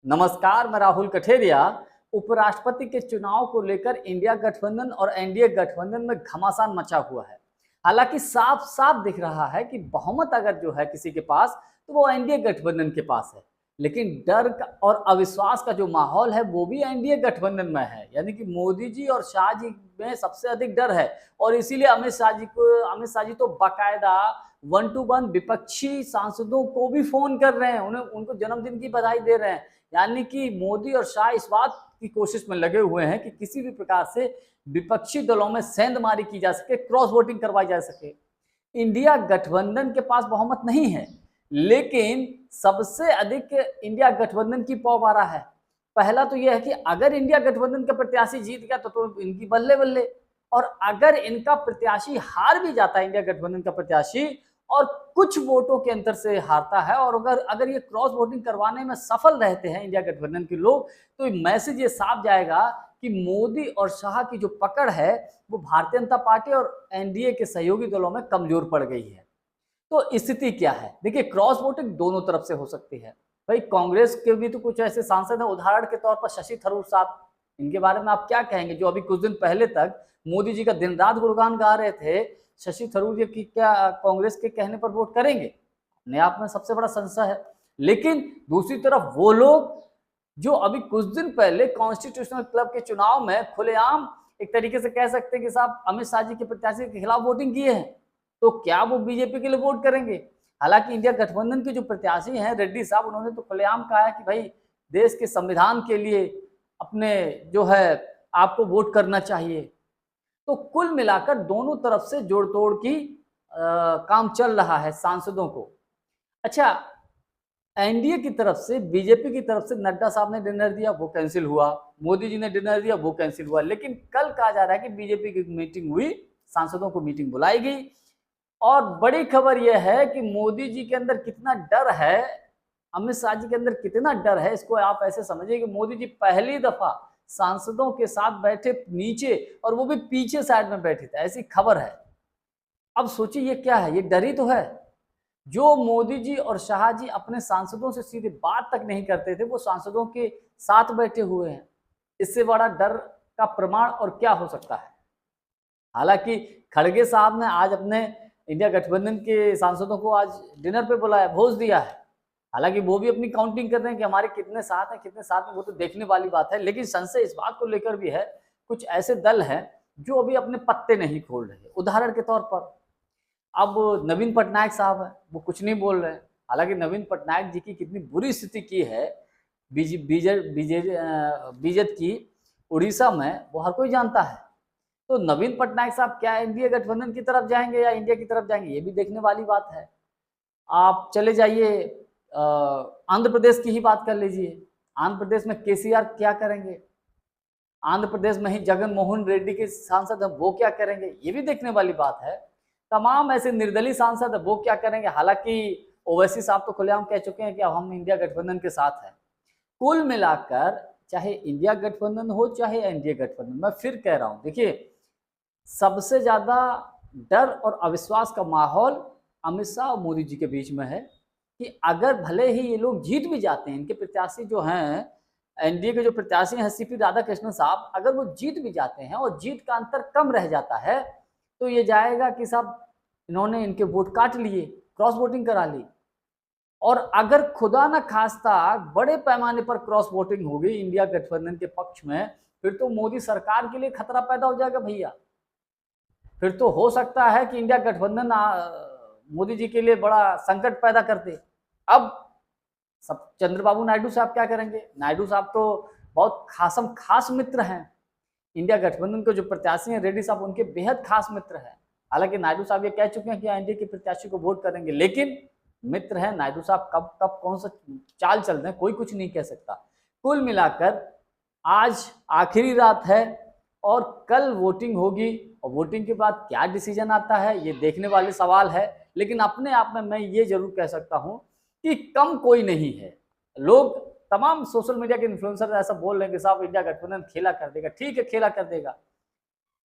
नमस्कार, मैं राहुल कठेरिया। उपराष्ट्रपति के चुनाव को लेकर इंडिया गठबंधन और एनडीए गठबंधन में घमासान मचा हुआ है। हालांकि साफ साफ दिख रहा है कि बहुमत अगर जो है किसी के पास तो वो एनडीए गठबंधन के पास है। लेकिन और अविश्वास का जो माहौल है वो भी एनडीए गठबंधन में है, यानी कि मोदी जी और शाह जी में सबसे अधिक डर है। और इसीलिए अमित शाह जी तो बाकायदा 1 to 1 विपक्षी सांसदों को भी फोन कर रहे हैं, उन्हें उनको जन्मदिन की बधाई दे रहे हैं। यानी कि मोदी और शाह इस बात की कोशिश में लगे हुए हैं कि किसी भी प्रकार से विपक्षी दलों में सेंधमारी की जा सके, क्रॉस वोटिंग करवाई जा सके। इंडिया गठबंधन के पास बहुमत नहीं है, लेकिन सबसे अधिक इंडिया गठबंधन की पौबारा है। पहला तो यह है कि अगर इंडिया गठबंधन का प्रत्याशी जीत गया तो इनकी बल्ले बल्ले, और अगर इनका प्रत्याशी हार भी जाता है, इंडिया गठबंधन का प्रत्याशी, और कुछ वोटों के अंतर से हारता है, और अगर अगर ये क्रॉस वोटिंग करवाने में सफल रहते हैं इंडिया गठबंधन के लोग, तो मैसेज ये साफ जाएगा कि मोदी और शाह की जो पकड़ है वो भारतीय जनता पार्टी और एनडीए के सहयोगी दलों में कमजोर पड़ गई है। तो स्थिति क्या है? देखिए, क्रॉस वोटिंग दोनों तरफ से हो सकती है। भाई, कांग्रेस के भी तो कुछ ऐसे सांसद हैं, उदाहरण के तौर पर शशि थरूर साहब। इनके बारे में आप क्या कहेंगे, जो अभी कुछ दिन पहले तक मोदी जी का दिन रात गुणगान गा रहे थे? शशि थरूर जी की क्या कांग्रेस के कहने पर वोट करेंगे? अपने आप में सबसे बड़ा संशय है। लेकिन दूसरी तरफ वो लोग जो अभी कुछ दिन पहले कॉन्स्टिट्यूशनल क्लब के चुनाव में खुलेआम एक तरीके से कह सकते हैं कि साहब अमित शाह जी के प्रत्याशी के खिलाफ वोटिंग किए हैं, तो क्या वो बीजेपी के लिए वोट करेंगे? हालांकि इंडिया गठबंधन के जो प्रत्याशी हैं रेड्डी साहब, उन्होंने तो खुलेआम कहा है कि भाई देश के संविधान के लिए अपने जो है आपको वोट करना चाहिए। तो कुल मिलाकर दोनों तरफ से जोड़ तोड़ की काम चल रहा है सांसदों को। अच्छा, एनडीए की तरफ से, बीजेपी की तरफ से नड्डा साहब ने डिनर दिया, वो कैंसिल हुआ। मोदी जी ने डिनर दिया, वो कैंसिल हुआ। लेकिन कल कहा जा रहा है कि बीजेपी की मीटिंग हुई, सांसदों को मीटिंग बुलाई गई। और बड़ी खबर यह है कि मोदी जी के अंदर कितना डर है, अमित शाह जी के अंदर कितना डर है, इसको आप ऐसे समझिए कि मोदी जी पहली दफा सांसदों के साथ बैठे नीचे, और वो भी पीछे साइड में बैठे थे, ऐसी खबर है। अब सोचिए ये क्या है, ये डर ही तो है। जो मोदी जी और शाह जी अपने सांसदों से सीधे बात तक नहीं करते थे, वो सांसदों के साथ बैठे हुए हैं। इससे बड़ा डर का प्रमाण और क्या हो सकता है? हालांकि खड़गे साहब ने आज अपने इंडिया गठबंधन के सांसदों को आज डिनर पे बुलाया, भोज दिया है। हालांकि वो भी अपनी काउंटिंग कर रहे हैं कि हमारे कितने साथ हैं, कितने साथ में, वो तो देखने वाली बात है। लेकिन संशय इस बात को लेकर भी है, कुछ ऐसे दल हैं जो अभी अपने पत्ते नहीं खोल रहे। उदाहरण के तौर पर अब नवीन पटनायक साहब हैं, वो कुछ नहीं बोल रहे हैं। हालांकि नवीन पटनायक जी की कितनी बुरी स्थिति की है बीजेपी की उड़ीसा में, वो हर कोई जानता है। तो नवीन पटनायक साहब क्या एनडीए गठबंधन की तरफ जाएंगे या इंडिया की तरफ जाएंगे, ये भी देखने वाली बात है। आप चले जाइए आंध्र प्रदेश की ही बात कर लीजिए। आंध्र प्रदेश में केसीआर क्या करेंगे? आंध्र प्रदेश में ही जगन मोहन रेड्डी के सांसद हैं, वो क्या करेंगे? ये भी देखने वाली बात है। तमाम ऐसे निर्दलीय सांसद है, वो क्या करेंगे? हालांकि ओवैसी साहब तो खुलेआम कह चुके हैं कि अब हम इंडिया गठबंधन के साथ हैं। कुल मिलाकर चाहे इंडिया गठबंधन हो चाहे एनडीए गठबंधन, मैं फिर कह रहा हूं, देखिए, सबसे ज्यादा डर और अविश्वास का माहौल अमित शाह और मोदी जी के बीच में है कि अगर भले ही ये लोग जीत भी जाते हैं, इनके प्रत्याशी जो हैं, एनडीए के जो प्रत्याशी हैं सीपी राधाकृष्णन साहब, अगर वो जीत भी जाते हैं और जीत का अंतर कम रह जाता है, तो ये जाएगा कि साहब इन्होंने इनके वोट काट लिए, क्रॉस वोटिंग करा ली। और अगर खुदा न खास्ता बड़े पैमाने पर क्रॉस वोटिंग होगी इंडिया गठबंधन के पक्ष में, फिर तो मोदी सरकार के लिए खतरा पैदा हो जाएगा भैया। फिर तो हो सकता है कि इंडिया गठबंधन मोदी जी के लिए बड़ा संकट पैदा करते। अब सब चंद्रबाबू नायडू साहब क्या करेंगे? नायडू साहब तो बहुत खास मित्र हैं। इंडिया गठबंधन के जो प्रत्याशी हैं रेड्डी साहब, उनके बेहद खास मित्र हैं। हालांकि नायडू साहब ये कह चुके हैं कि एनडीए के प्रत्याशी को वोट करेंगे, लेकिन मित्र हैं नायडू साहब, कब कब कौन सा चाल चल रहे हैं कोई कुछ नहीं कह सकता। कुल मिलाकर आज आखिरी रात है और कल वोटिंग होगी, और वोटिंग के बाद क्या डिसीजन आता है ये देखने वाले सवाल है। लेकिन अपने आप में मैं ये जरूर कह सकता हूं कि कम कोई नहीं है। लोग, तमाम सोशल मीडिया के इन्फ्लुएंसर ऐसा बोल रहे हैं कि साहब इंडिया गठबंधन खेला कर देगा। ठीक है, खेला कर देगा,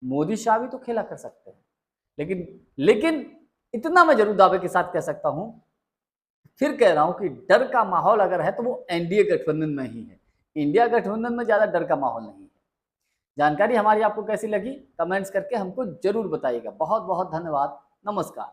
मोदी शाह भी तो खेला कर सकते हैं। लेकिन इतना मैं जरूर दावे के साथ कह सकता हूं फिर कह रहा हूं कि डर का माहौल अगर है तो वो एनडीए गठबंधन में ही है। इंडिया गठबंधन में ज्यादा डर का माहौल नहीं है। जानकारी हमारी आपको कैसी लगी कमेंट्स करके हमको जरूर बताइएगा। बहुत बहुत धन्यवाद। नमस्कार।